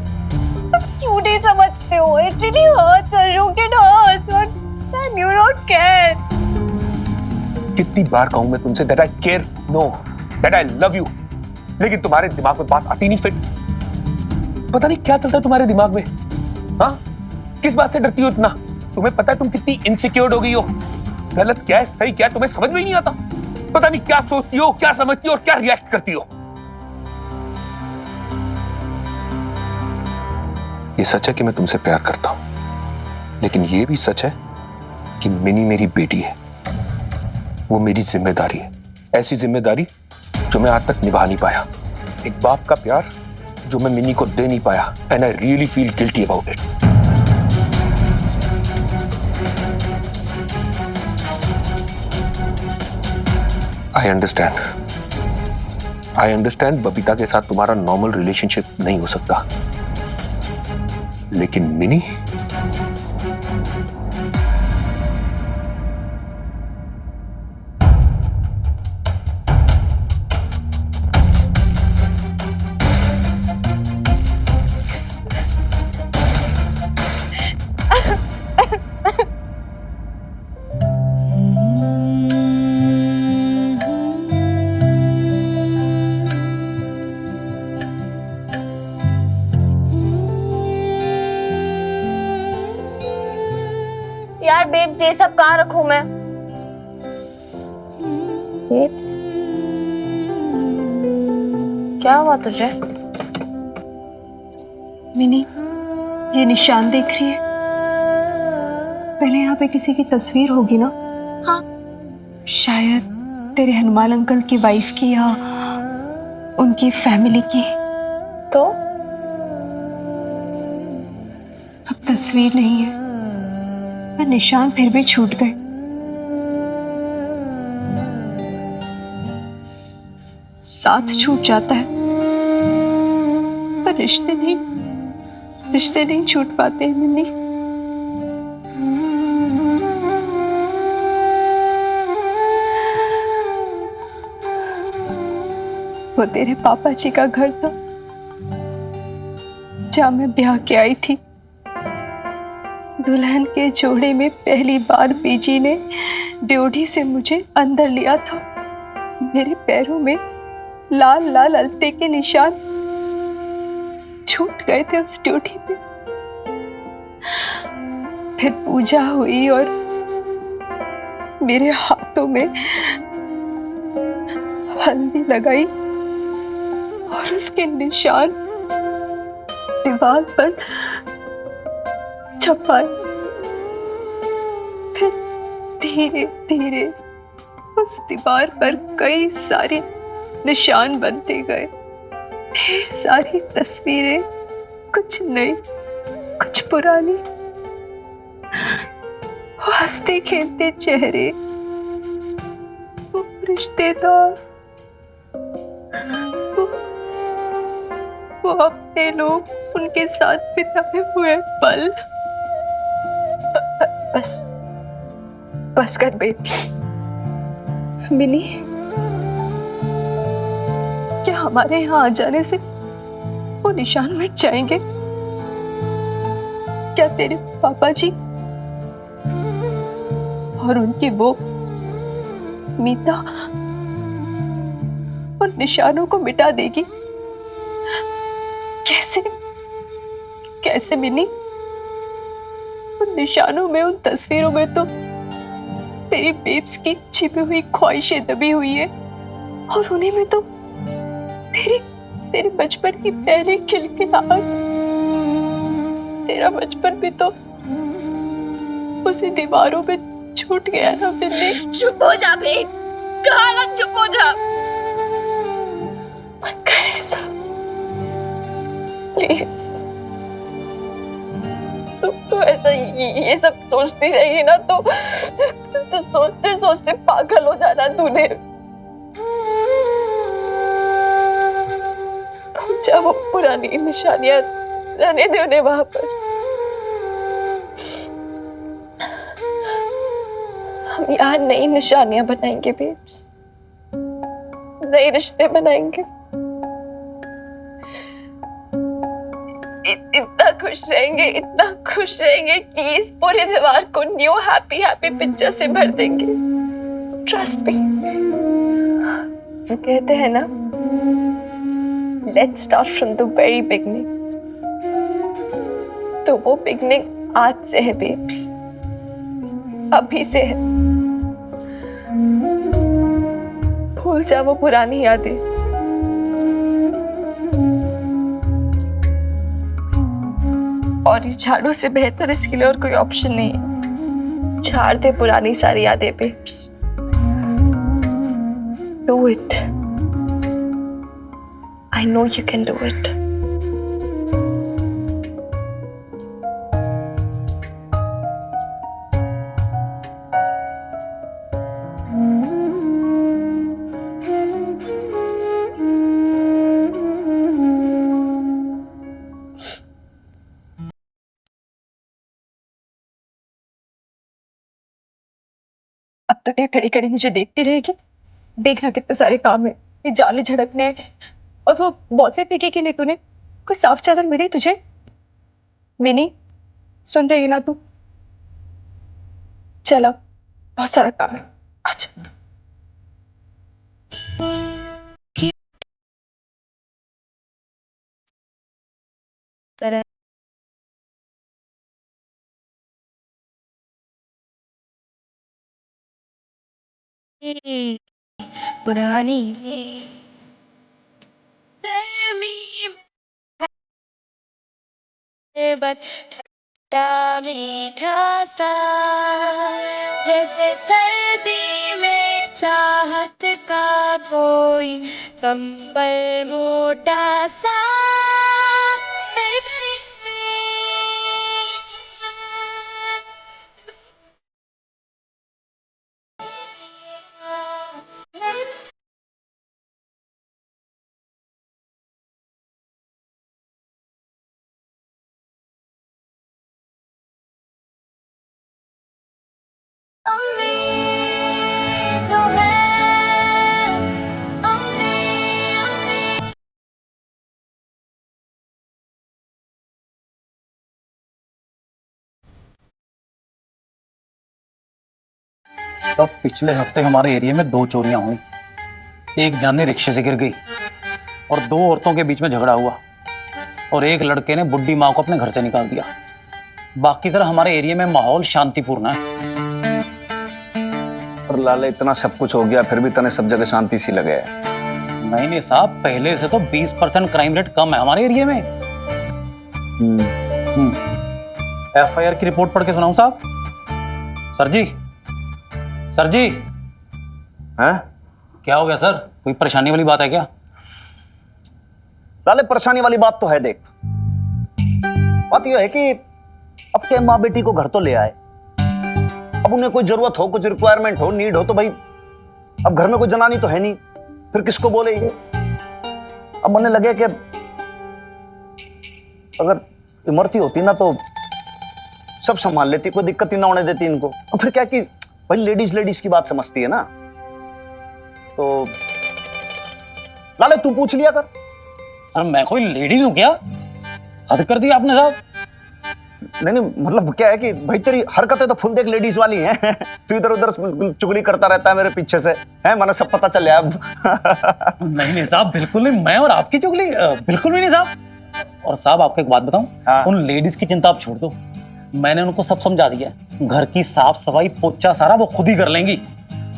क्यों नहीं समझते हो? It really hurts, Ashok, it hurts, and you don't care. कितनी बार कहूं मैं तुमसे that I care? No, that I love you. लेकिन तुम्हारे दिमाग में बात आती नहीं फिट। पता नहीं क्या चलता है तुम्हारे दिमाग में। हाँ, किस बात से डरती हो इतना? तुम्हें पता है तुम कितनी इनसिक्योर्ड हो गई हो? गलत क्या है सही क्या है तुम्हें समझ में ही नहीं आता। पता नहीं क्या सोचती हो, क्या समझती हो और क्या रिएक्ट करती हो। ये सच है कि मैं तुमसे प्यार करता हूं, लेकिन ये भी सच है कि मिनी मेरी बेटी है, वो मेरी जिम्मेदारी है। ऐसी जिम्मेदारी जो मैं आज तक निभा नहीं पाया। एक बाप का प्यार जो मैं मिनी को दे नहीं पाया, and I really feel guilty about it. I understand Babita के साथ तुम्हारा नॉर्मल रिलेशनशिप नहीं हो सकता, लेकिन मिनी, यार बेब्स, ये सब कहाँ रखूं मैं? बेब्स, क्या हुआ तुझे? मिनी, ये निशान देख रही है? पहले यहाँ पे किसी की तस्वीर होगी ना? हाँ। शायद तेरे हनुमान अंकल की वाइफ की या उनकी फैमिली की। तो अब तस्वीर नहीं है, पर निशान फिर भी छूट गए। साथ छूट जाता है, पर रिश्ते नहीं छूट पाते हैं मिनी। वो तेरे पापा जी का घर था जहां मैं ब्याह के आई थी। दुल्हन के जोड़े में पहली बार बीजी ने ड्योढ़ी से मुझे अंदर लिया था। मेरे पैरों में लाल लाल अलते के निशान छूट गए थे उस ड्योढ़ी पे। फिर पूजा हुई और मेरे हाथों में हल्दी लगाई और उसके निशान दीवार पर छपाए। फिर धीरे धीरे उस दीवार पर कई सारे निशान बनते गए। ढेर सारी तस्वीरें, कुछ नई कुछ पुरानी, वो हंसते खेलते चेहरे, वो रिश्तेदार, वो अपने लोग, उनके साथ बिताए हुए पल। बस कर बेटी। मिनी, क्या हमारे यहाँ आ जाने से वो निशान मिट जाएंगे? क्या तेरे पापा जी और उनकी वो मीता उन निशानों को मिटा देगी? कैसे मिनी? उन निशानों में, उन तस्वीरों में तो तेरी बेब्स की छिपी हुई ख्वाहिशें दबी हुई है, और उन्हीं में तो तेरे बचपन की पहली खिलखिलाहट। तेरा बचपन भी तो उसी दीवारों पे छूट गया ना मिनी। चुप हो जा बेट, कहा ना चुप हो जा। मत कर ऐसा प्लीज। तो ऐसा ये सब सोचती रहेगी ना तो सोचते सोचते पागल हो जाना तूने। जा वो पुरानी निशानियां रहने दे उन्हें वहां पर। हम यहाँ नई निशानियां बनाएंगे बेब्स, नए रिश्ते बनाएंगे। इतना खुश रहेंगे कि इस पूरी दीवार को न्यू हैप्पी हैप्पी पिक्चर से भर देंगे। Trust me. वो कहते हैं ना, let's start from the very beginning. तो वो बिगनिंग आज से है बेब्स, अभी से है। भूल जा वो पुरानी यादें। और ये झाड़ू से बेहतर इसके लिए और कोई ऑप्शन नहीं है। झाड़ दे पुरानी सारी यादें babes. Do it. I know you can do it. अब तो क्या खड़ी खड़ी मुझे देखती रहेगी? देखना कितने सारे काम है, ये जाले झड़कने हैं। और वो बोतलें फेंकी कि नहीं तूने? कोई साफ चादर मिली तुझे? मिनी, सुन रही है ना तू? चलो, बहुत सारा काम है। अच्छा पुरानी ठट्टा मीठा सा, जैसे सर्दी में चाहत का कोई कंबल मोटा सा। तो पिछले हफ्ते हमारे एरिया में 2 चोरियां हुई। एक जाने रिक्शे से गिर गई और 2 औरतों के बीच में झगड़ा हुआ और एक लड़के ने बुड्ढी माँ को अपने घर से निकाल दिया। बाकी तरह हमारे एरिया में माहौल शांतिपूर्ण है। और लाले इतना सब कुछ हो गया फिर भी तने सब जगह शांति सी लगे है। नहीं साहब, पहले से तो 20% क्राइम रेट कम है हमारे एरिया में। FIR की रिपोर्ट पढ़ के सुनाऊं साहब? सर जी हैं? क्या हो गया सर? कोई परेशानी वाली बात है क्या? लाले परेशानी वाली बात तो है। देख, बात यह है कि अब के माँ बेटी को घर तो ले आए, अब उन्हें कोई जरूरत हो, कुछ रिक्वायरमेंट हो, नीड हो तो भाई अब घर में कोई जनानी तो है नहीं, फिर किसको बोले ये। अब मन लगे कि अगर इमरती होती ना तो सब संभाल लेती, कोई दिक्कत ही ना होने देती इनको। और फिर क्या कि भाई लेडीज की बात समझती है ना। तो लाले तू पूछ लिया कर। सर मैं कोई लेडीज हूं क्या? हद कर दी आपने साहब। नहीं मतलब क्या है कि भाई तेरी हरकतें तो फुल देख लेडीज वाली हैं। तू इधर उधर चुगली करता रहता है मेरे पीछे से, है मैंने सब पता चल अब। नहीं साहब, बिल्कुल नहीं। मैं और आपकी चुगली बिल्कुल भी नहीं साहब। और साहब आपको एक बात बताऊं, हाँ। उन लेडीज की चिंता आप छोड़ दो, मैंने उनको सब समझा दिया। घर की साफ सफाई पोछा सारा वो खुद ही कर लेंगी।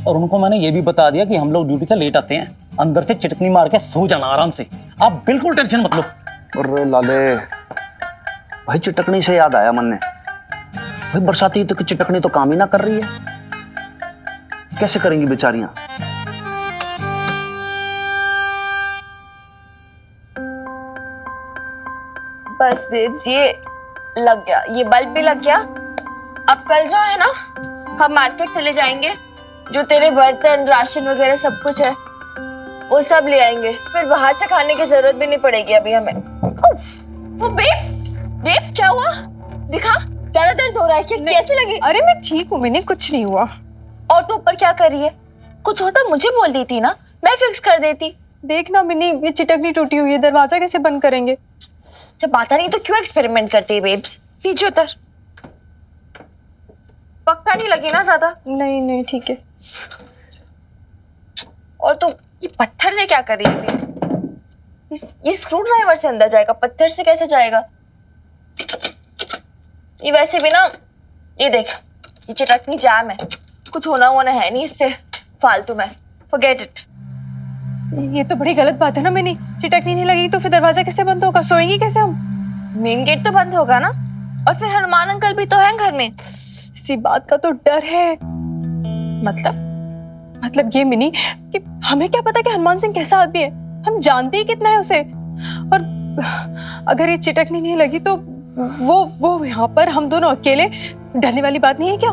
और उनको मैंने ये भी बता दिया कि हम लोग ड्यूटी से लेट आते हैं, अंदर से चिटकनी मार के सो जाना आराम से। आप बिल्कुल टेंशन मत लो। अरे लाले भाई, चिटकनी से याद आया मन ने, भाई बरसाती तो की चिटकनी तो काम ही ना कर रही है, कैसे करेंगी बेचारियां। बस बेब्स, ये लग गया, ये बल्ब भी लग गया। अब कल जो है ना, हम मार्केट चले जाएंगे, जो तेरे बर्तन राशन वगैरह सब कुछ है वो सब ले आएंगे। फिर बाहर से खाने की जरूरत भी नहीं पड़ेगी अभी हमें। ओ बेब्स क्या हुआ? दिखा, ज्यादा दर्द हो रहा है क्या? कैसे लगी? अरे मैं ठीक हूँ, मैंने कुछ नहीं हुआ। और तू ऊपर क्या कर रही है? कुछ होता मुझे बोल देती ना, मैं फिक्स कर देती। देखना मिनी, ये चिटकनी टूटी हुई है, दरवाजा कैसे बंद करेंगे? जब आता नहीं तो क्यों एक्सपेरिमेंट करती है बेब्स? नीचे उतर। पक्का नहीं लगी ना ज्यादा? नहीं ठीक है। और तू ये पत्थर से क्या कर रही है? ये स्क्रू ड्राइवर से अंदर जाएगा, पत्थर से कैसे जाएगा? ये वैसे भी ना, ये देख, ये चटनी जाम है, कुछ होना वोना है नहीं इससे, फालतू में, फॉरगेट इट। ये तो बड़ी गलत बात है ना मिनी, चिटकनी नहीं लगेगी तो फिर दरवाजा कैसे बंद होगा, सोएंगी कैसे हम? मेन गेट तो बंद होगा ना, और फिर हनुमान अंकल भी तो हैं घर में। इसी बात का तो डर है। मतलब ये मिनी कि हमें क्या पता कि हनुमान सिंह कैसा आदमी है, हम जानते ही कितना है उसे। और अगर ये चिटकनी नहीं लगी तो वो यहाँ पर हम दोनों अकेले, डरने वाली बात नहीं है क्या?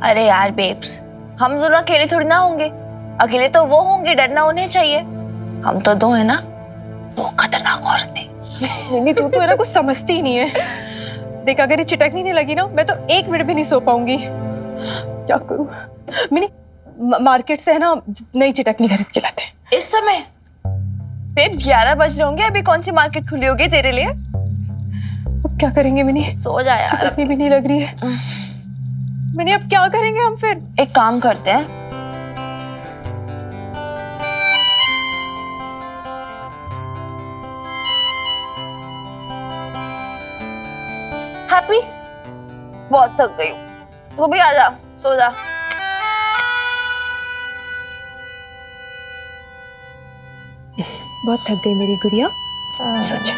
अरे यार बेब्स, हम दोनों अकेले थोड़ी ना होंगे, अकेले तो वो होंगे, डरना उन्हें चाहिए। हम तो दो है ना, दो खतरनाक औरतें। मिनी तू तो है ना कुछ समझती ही नहीं है। देख अगर ये चिटकनी नहीं लगी ना, मैं तो 1 मिनट भी नहीं सो पाऊंगी। क्या करूं मिनी, मार्केट से है ना नई चिटकनी खरीद के लाते हैं। इस समय बेब्स 11 बज रहे होंगे, अभी कौन सी मार्केट खुली होगी तेरे लिए? अब क्या करेंगे मिनी? सो जा यार, चिटकनी भी नहीं लग रही है। मिनी अब क्या करेंगे हम फिर? एक काम करते हैं, हैप्पी, बहुत थक गई हूँ, तू भी आ जा, सो जा। बहुत थक गई मेरी गुड़िया, सो जा।